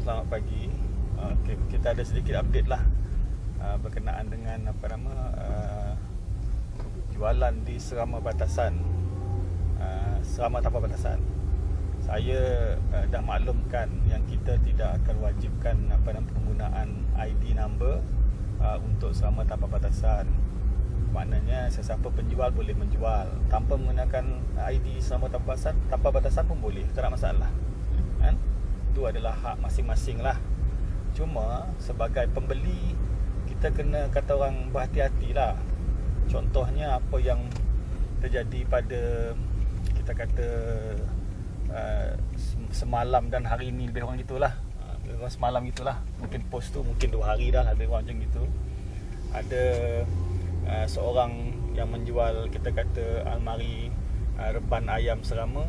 selamat pagi. Okay, kita ada sedikit update lah berkenaan dengan jualan di Serama Batasan, Serama Tanpa Batasan. Saya dah maklumkan yang kita tidak akan wajibkan penggunaan ID number untuk Serama Tanpa Batasan. Maknanya sesiapa penjual boleh menjual tanpa menggunakan ID Serama Tanpa Batasan pun boleh, tak ada masalah kan? Itu adalah hak masing-masing lah. Cuma sebagai pembeli, kita kena kata orang berhati-hati lah. Contohnya apa yang terjadi pada, kita kata semalam dan hari ni, lebih kurang gitulah. Lebih kurang semalam gitulah. Mungkin post tu mungkin 2 hari dah lebih kurang macam gitu. Ada seorang yang menjual, kita kata, almari reban ayam serama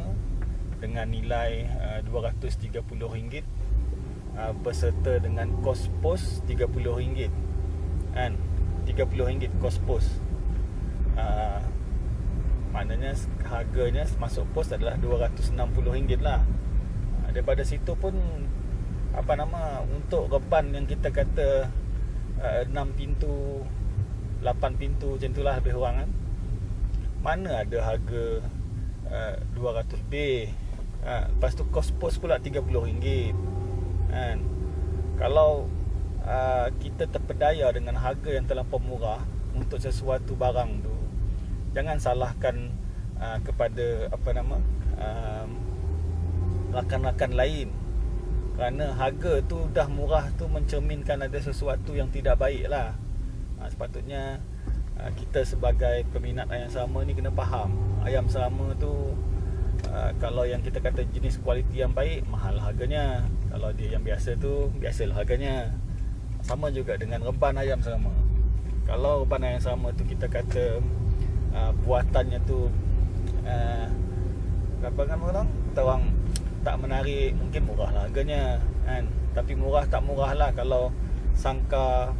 dengan nilai RM230 berserta dengan kos pos RM30 kan, RM30 kos pos. Maknanya harganya masuk pos adalah RM260 lah. Daripada situ pun untuk reban yang kita kata 6 pintu 8 pintu macam itulah lebih kurang kan, mana ada harga 200 lebih. Lepas tu kos pos pula RM30 kan. Kalau kita terpedaya dengan harga yang terlampau murah untuk sesuatu barang tu, jangan salahkan kepada rakan-rakan lain, kerana harga tu dah murah tu mencerminkan ada sesuatu yang tidak baik lah. Sepatutnya kita sebagai peminat ayam serama ni kena faham, ayam serama tu kalau yang kita kata jenis kualiti yang baik, mahal harganya. Kalau dia yang biasa tu, biasalah harganya. Sama juga dengan reban ayam serama. Kalau reban ayam serama tu kita kata buatannya tu orang tak menarik, mungkin murah lah harganya kan. Tapi murah tak murah lah, kalau sangka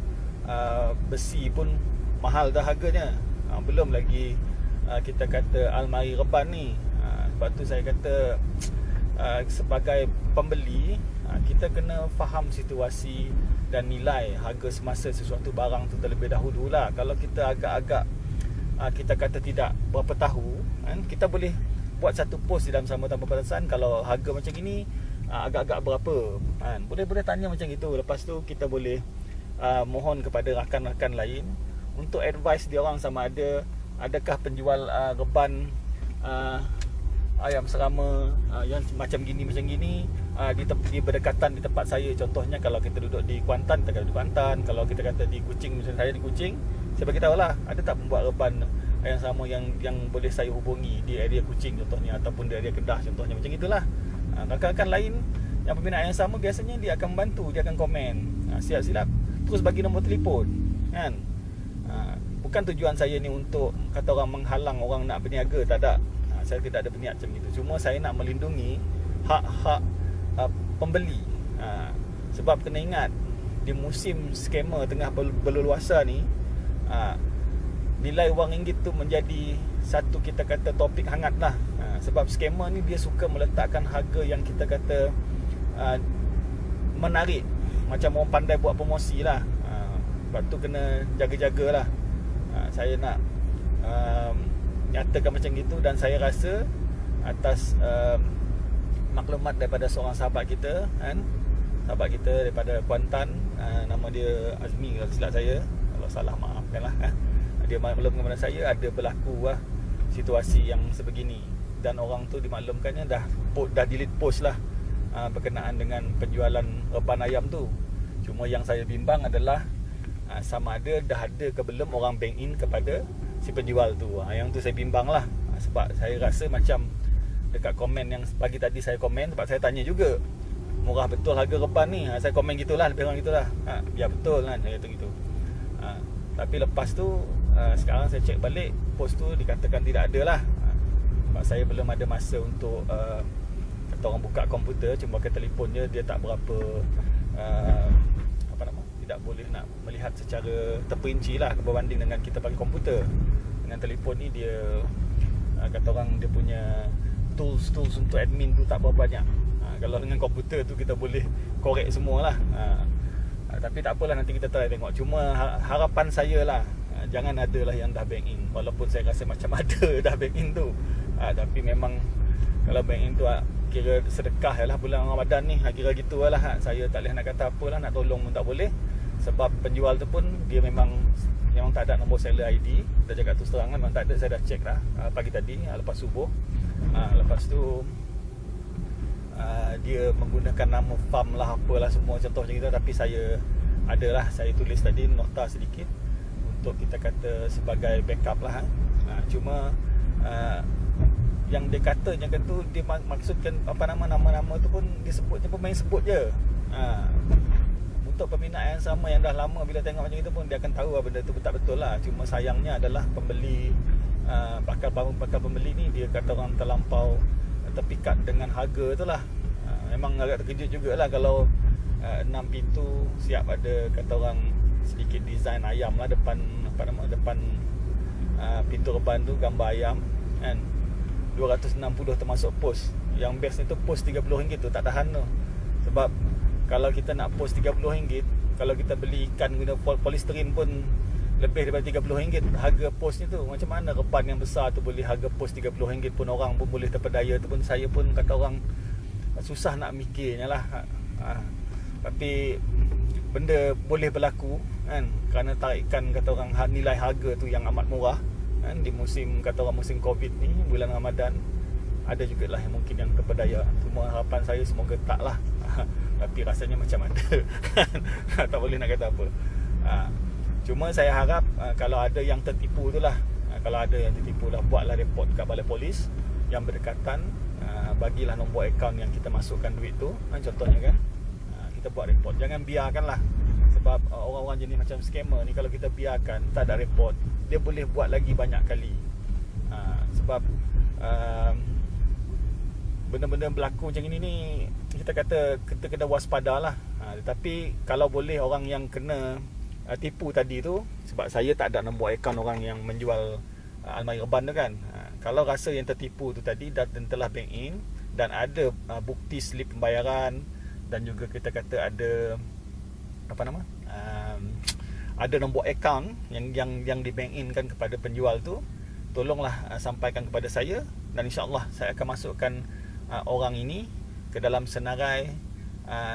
besi pun mahal dah harganya. Belum lagi kita kata almari reban ni. Sebab tu saya kata sebagai pembeli, kita kena faham situasi dan nilai harga semasa sesuatu barang tu terlebih dahulu lah. Kalau kita agak-agak kita kata tidak berapa tahu kan, kita boleh buat satu post di dalam Serama Tanpa Batasan, kalau harga macam ini agak-agak berapa kan, boleh tanya macam itu. Lepas tu kita boleh mohon kepada rakan-rakan lain untuk advice dia orang, sama ada adakah penjual reban ayam serama yang macam gini di berdekatan di tempat saya. Contohnya kalau kita duduk di Kuantan, kita kata di Kuantan. Kalau kita kata di Kuching, misalnya saya di Kuching, saya bagi tahu lah, ada tak pembuat reban ayam serama yang boleh saya hubungi di area Kuching contohnya, ataupun di area Kedah contohnya, macam itulah. Rakan-rakan lain yang peminat ayam serama, biasanya dia akan membantu, dia akan komen, silap-silap terus bagi nombor telefon kan. Bukan tujuan saya ni untuk kata orang menghalang orang nak berniaga, tak ada. Saya tidak ada berniat macam itu. Cuma saya nak melindungi hak-hak pembeli. Sebab kena ingat, di musim scammer tengah berleluasa ni, nilai wang ringgit tu menjadi satu, kita kata, topik hangat lah. Sebab scammer ni dia suka meletakkan harga yang kita kata menarik, macam orang pandai buat promosi lah. Sebab tu kena jaga-jaga lah. Saya nak nyatakan macam gitu. Dan saya rasa atas maklumat daripada seorang sahabat kita kan, sahabat kita daripada Kuantan, nama dia Azmi kalau silap saya, kalau salah maafkanlah. Dia maklumkan kepada saya ada berlaku situasi yang sebegini, dan orang tu dimaklumkannya dah delete post lah berkenaan dengan penjualan reban ayam tu. Cuma yang saya bimbang adalah sama ada dah ada ke belum orang bank in kepada si penjual tu. Yang tu saya bimbang lah. Sebab saya rasa macam dekat komen yang pagi tadi saya komen, sebab saya tanya juga, murah betul harga reban ni? Saya komen gitulah, lebih kurang gitulah. Ya betul kan, saya kata gitu. Tapi lepas tu sekarang saya cek balik, post tu dikatakan tidak ada lah. Sebab saya belum ada masa untuk kata orang buka komputer, cuma ke telefon je, dia tak berapa tidak boleh nak melihat secara terperinci lah berbanding dengan kita pakai komputer. Dengan telefon ni dia kata orang, dia punya tools untuk admin tu tak berapa banyak. Kalau dengan komputer tu kita boleh korek semua lah. Tapi tak apalah, nanti kita try tengok. Cuma harapan saya lah, jangan ada lah yang dah bank in. Walaupun saya rasa macam ada dah bank in tu, tapi memang kalau bank in tu kira sedekah lah bulan Ramadan ni, kira gitu lah. Saya tak boleh nak kata apa lah, nak tolong pun tak boleh. Sebab penjual tu pun dia memang tak ada nombor seller ID. Dah cakap tu terang lah, memang tak ada. Saya dah check lah pagi tadi lepas subuh. Lepas tu dia menggunakan nama farm lah, apalah semua contoh macam itu. Tapi saya tulis tadi nota sedikit untuk kita kata sebagai backup lah. Cuma yang dia kata macam tu, dia maksudkan apa nama-nama tu pun disebutnya pemain sebut je. Untuk peminat yang sama yang dah lama, bila tengok macam itu pun dia akan tahu benda tu betul-betul lah. Cuma sayangnya adalah pembeli, bakal pembeli ni, dia kata orang terlampau terpikat dengan harga tu lah. Memang agak terkejut jugalah kalau 6 pintu siap ada kata orang sedikit design ayam lah depan pintu reban tu, gambar ayam kan, 260 termasuk pos. Yang best ni tu pos RM30 tu, tak tahan tu. Sebab kalau kita nak pos RM30, kalau kita beli ikan guna polisterin pun lebih daripada RM30 harga pos ni tu. Macam mana reban yang besar tu boleh harga pos RM30 pun orang pun boleh terpedaya tu pun. Saya pun kata orang susah nak mikirnya lah. Tapi benda boleh berlaku kan, kerana tarikan kata orang nilai harga tu yang amat murah kan, di musim kata orang musim Covid ni, bulan Ramadan. Ada jugalah yang mungkin yang terpedaya. Cuma harapan saya semoga tak lah. Tapi rasanya macam ada. Tak boleh nak kata apa. Cuma saya harap kalau ada yang tertipu tu lah, kalau ada yang tertipu lah, buatlah report kat balai polis yang berdekatan. Bagilah nombor akaun yang kita masukkan duit tu, contohnya kan. Kita buat report. Jangan biarkan lah. Sebab orang-orang jenis macam scammer ni, kalau kita biarkan tak ada report, dia boleh buat lagi banyak kali. Sebab benda-benda berlaku macam ini ni, kita kata kita kena waspada lah. Tetapi kalau boleh orang yang kena tipu tadi tu, sebab saya tak ada nombor akaun orang yang menjual almari reban tu kan. Kalau rasa yang tertipu tu tadi dan telah bank in dan ada bukti slip pembayaran, dan juga kita kata ada apa nama, ada nombor akaun yang di bank in kan kepada penjual tu, tolonglah sampaikan kepada saya, dan insya-Allah saya akan masukkan orang ini ke dalam senarai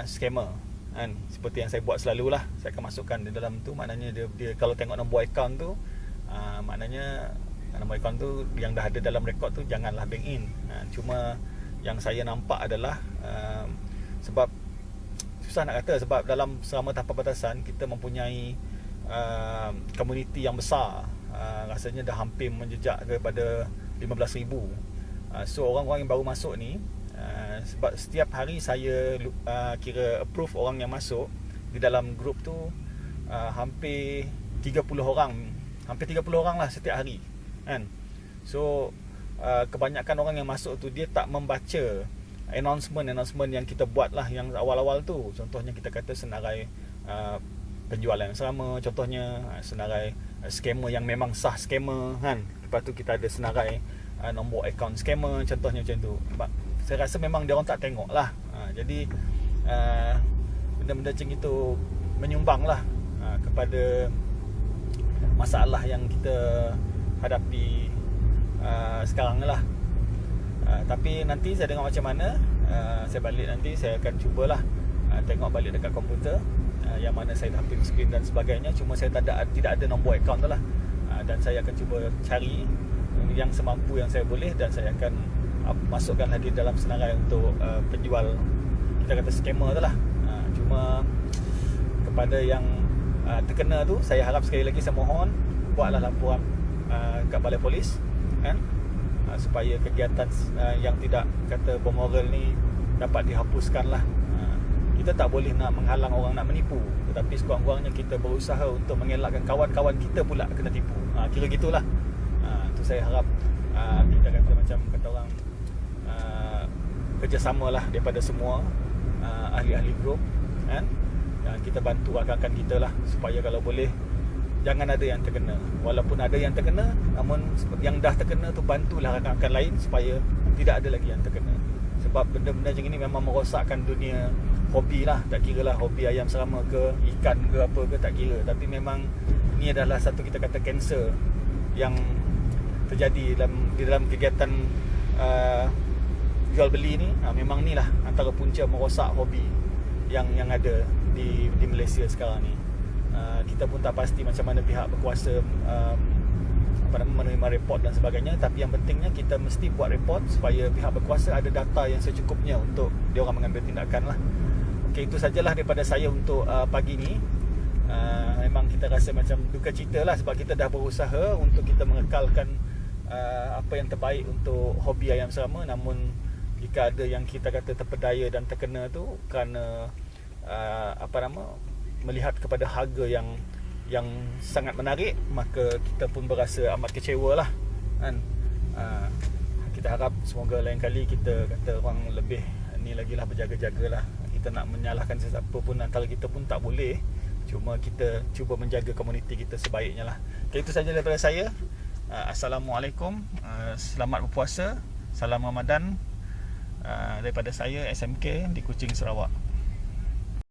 scammer kan. Seperti yang saya buat selalulah, saya akan masukkan di dalam tu. Maknanya dia kalau tengok nombor akaun tu, maknanya nombor akaun tu yang dah ada dalam rekod tu janganlah bank in. Cuma yang saya nampak adalah sebab susah nak kata, sebab dalam Serama Tanpa Batasan kita mempunyai komuniti yang besar. Rasanya dah hampir menjejak kepada 15,000. So orang-orang yang baru masuk ni, sebab setiap hari saya kira approve orang yang masuk di dalam grup tu, hampir 30 orang. Hampir 30 orang lah setiap hari kan. So kebanyakan orang yang masuk tu dia tak membaca announcement yang kita buat lah, yang awal-awal tu. Contohnya kita kata senarai penjualan yang sama, contohnya senarai scammer yang memang sah scammer kan. Lepas tu kita ada senarai nombor akaun scammer, contohnya macam tu. Saya rasa memang dia orang tak tengok lah. Jadi benda-benda macam itu menyumbang lah kepada masalah yang kita hadapi sekarang lah. Tapi nanti saya tengok macam mana. Saya balik nanti, saya akan cubalah tengok balik dekat komputer yang mana saya dah print screen dan sebagainya. Cuma saya tidak ada nombor akaun tu lah. Dan saya akan cuba cari yang semampu yang saya boleh, dan saya akan masukkanlah di dalam senarai untuk penjual, kita kata scammer tu lah. Cuma kepada yang terkena tu, saya harap sekali lagi, saya mohon buatlah laporan kat balai polis kan, supaya kegiatan yang tidak kata bermoral ni dapat dihapuskan lah. Kita tak boleh nak menghalang orang nak menipu, tetapi sekurang-kurangnya kita berusaha untuk mengelakkan kawan-kawan kita pula kena tipu. Kira gitulah. Tu saya harap kita kata macam kata orang, kerjasama lah daripada semua ahli-ahli grup kan. Kita bantu rakan-rakan kita lah, supaya kalau boleh jangan ada yang terkena. Walaupun ada yang terkena, namun yang dah terkena tu bantulah rakan-rakan lain supaya tidak ada lagi yang terkena. Sebab benda-benda macam ini memang merosakkan dunia hobi lah. Tak kira lah hobi ayam serama ke, ikan ke apa ke, tak kira. Tapi memang ni adalah satu kita kata kanser yang terjadi di dalam kegiatan jual beli ni. Memang ni lah antara punca merosak hobi yang ada di Malaysia sekarang ni. Kita pun tak pasti macam mana pihak berkuasa menerima report dan sebagainya. Tapi yang pentingnya kita mesti buat report supaya pihak berkuasa ada data yang secukupnya untuk diorang mengambil tindakan lah. Okey, itu sajalah daripada saya untuk pagi ni. Memang kita rasa macam duka cita lah sebab kita dah berusaha untuk kita mengekalkan apa yang terbaik untuk hobi ayam serama. Namun jika ada yang kita kata terpedaya dan terkena tu kerana melihat kepada harga yang sangat menarik, maka kita pun berasa amat kecewa lah kan. Kita harap semoga lain kali kita kata orang lebih ni lagi lah, berjaga-jaga lah. Kita nak menyalahkan sesiapa pun antara kita pun tak boleh. Cuma kita cuba menjaga komuniti kita sebaiknya lah. Okay, itu saja daripada saya. Assalamualaikum, selamat berpuasa, salam Ramadan daripada saya SMK di Kuching, Sarawak.